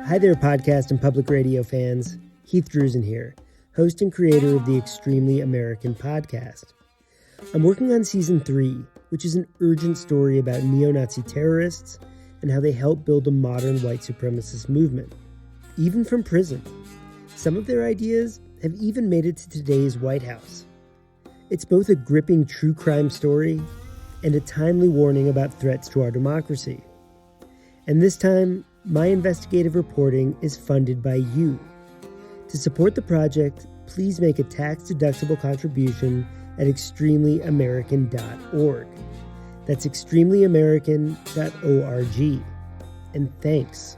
Hi there, podcast and public radio fans. Heath Drusen here, host and creator of the Extremely American podcast. I'm working on season 3, which is an urgent story about neo-Nazi terrorists and how they helped build a modern white supremacist movement, even from prison. Some of their ideas have even made it to today's White House. It's both a gripping true crime story and a timely warning about threats to our democracy. And this time, my investigative reporting is funded by you. To support the project, please make a tax-deductible contribution at extremelyamerican.org. That's extremelyamerican.org. And thanks.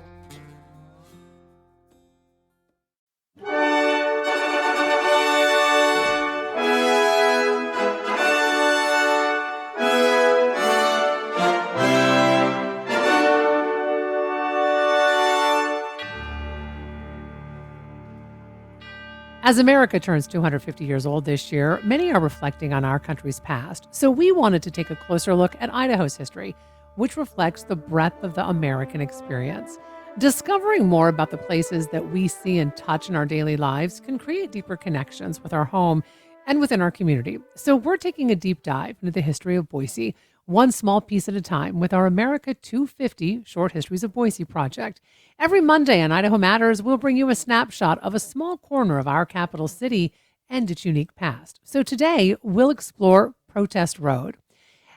As America turns 250 years old this year, many are reflecting on our country's past. So we wanted to take a closer look at Idaho's history, which reflects the breadth of the American experience. Discovering more about the places that we see and touch in our daily lives can create deeper connections with our home and within our community. So we're taking a deep dive into the history of Boise, one small piece at a time, with our America 250 Short Histories of Boise project. Every Monday on Idaho Matters, we'll bring you a snapshot of a small corner of our capital city and its unique past. So today, we'll explore Protest Road.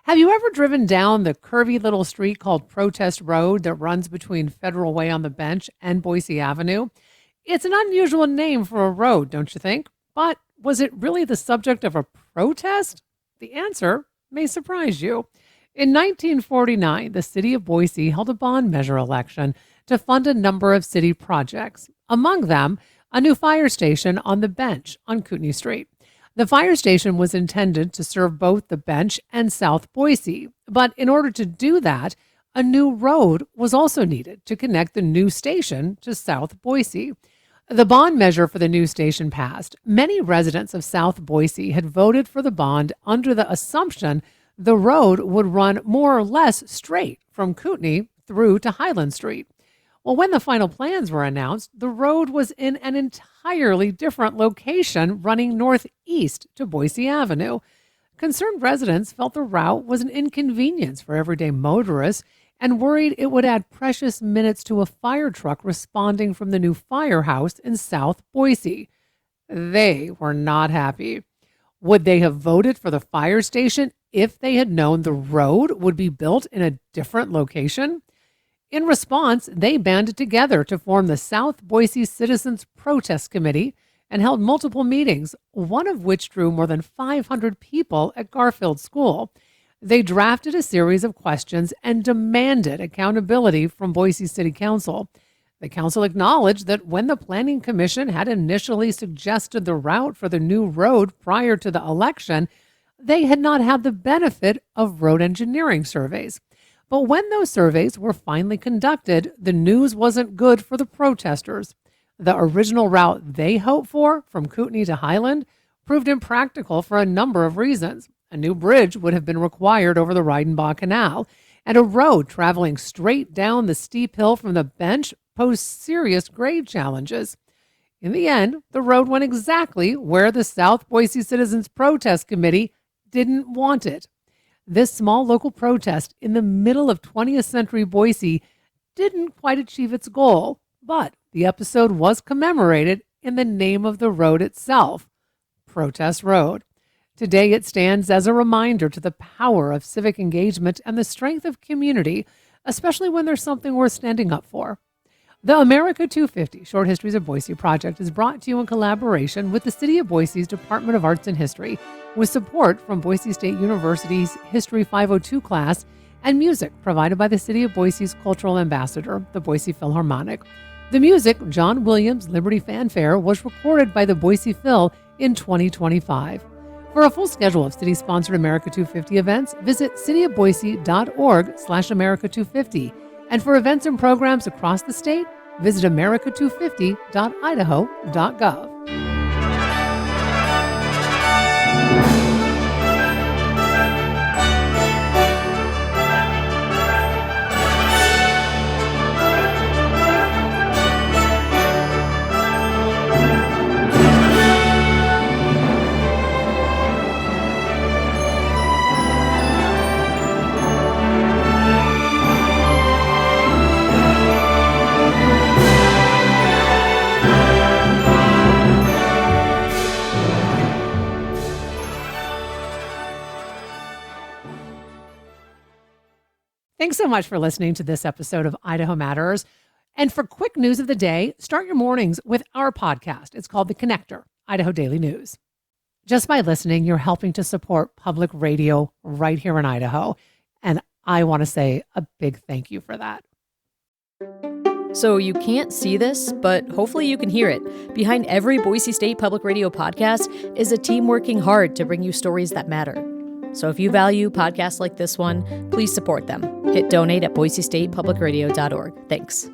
Have you ever driven down the curvy little street called Protest Road that runs between Federal Way on the Bench and Boise Avenue? It's an unusual name for a road, don't you think? But was it really the subject of a protest? The answer may surprise you. In 1949, the city of Boise held a bond measure election to fund a number of city projects. Among them, a new fire station on the Bench on Kootenai Street. The fire station was intended to serve both the Bench and South Boise, but in order to do that, a new road was also needed to connect the new station to South Boise. The bond measure for the new station passed. Many residents of South Boise had voted for the bond under the assumption the road would run more or less straight from Kootenai through to Highland Street. Well, when the final plans were announced, the road was in an entirely different location running northeast to Boise Avenue. Concerned residents felt the route was an inconvenience for everyday motorists and worried it would add precious minutes to a fire truck responding from the new firehouse in South Boise. They were not happy. Would they have voted for the fire station if they had known the road would be built in a different location? In response, they banded together to form the South Boise Citizens Protest Committee and held multiple meetings, one of which drew more than 500 people at Garfield School. They drafted a series of questions and demanded accountability from Boise City Council. The council acknowledged that when the Planning Commission had initially suggested the route for the new road prior to the election, they had not had the benefit of road engineering surveys. But when those surveys were finally conducted, the news wasn't good for the protesters. The original route they hoped for, from Kootenai to Highland, proved impractical for a number of reasons. A new bridge would have been required over the Reidenbach Canal, and a road traveling straight down the steep hill from the Bench posed serious grade challenges. In the end, the road went exactly where the South Boise Citizens Protest Committee didn't want it. This small local protest in the middle of 20th century Boise didn't quite achieve its goal, but the episode was commemorated in the name of the road itself, Protest Road. Today it stands as a reminder to the power of civic engagement and the strength of community, especially when there's something worth standing up for. The America 250 Short Histories of Boise project is brought to you in collaboration with the City of Boise's Department of Arts and History, with support from Boise State University's History 502 class and music provided by the City of Boise's cultural ambassador, the Boise Philharmonic. The music, John Williams' Liberty Fanfare, was recorded by the Boise Phil in 2025. For a full schedule of city-sponsored America 250 events, visit cityofboise.org/America250. And for events and programs across the state, visit america250.idaho.gov. Thanks so much for listening to this episode of Idaho Matters. And for quick news of the day, start your mornings with our podcast. It's called The Connector, Idaho Daily News. Just by listening, you're helping to support public radio right here in Idaho. And I want to say a big thank you for that. So you can't see this, but hopefully you can hear it. Behind every Boise State Public Radio podcast is a team working hard to bring you stories that matter. So if you value podcasts like this one, please support them. Hit donate at boisestatepublicradio.org. Thanks.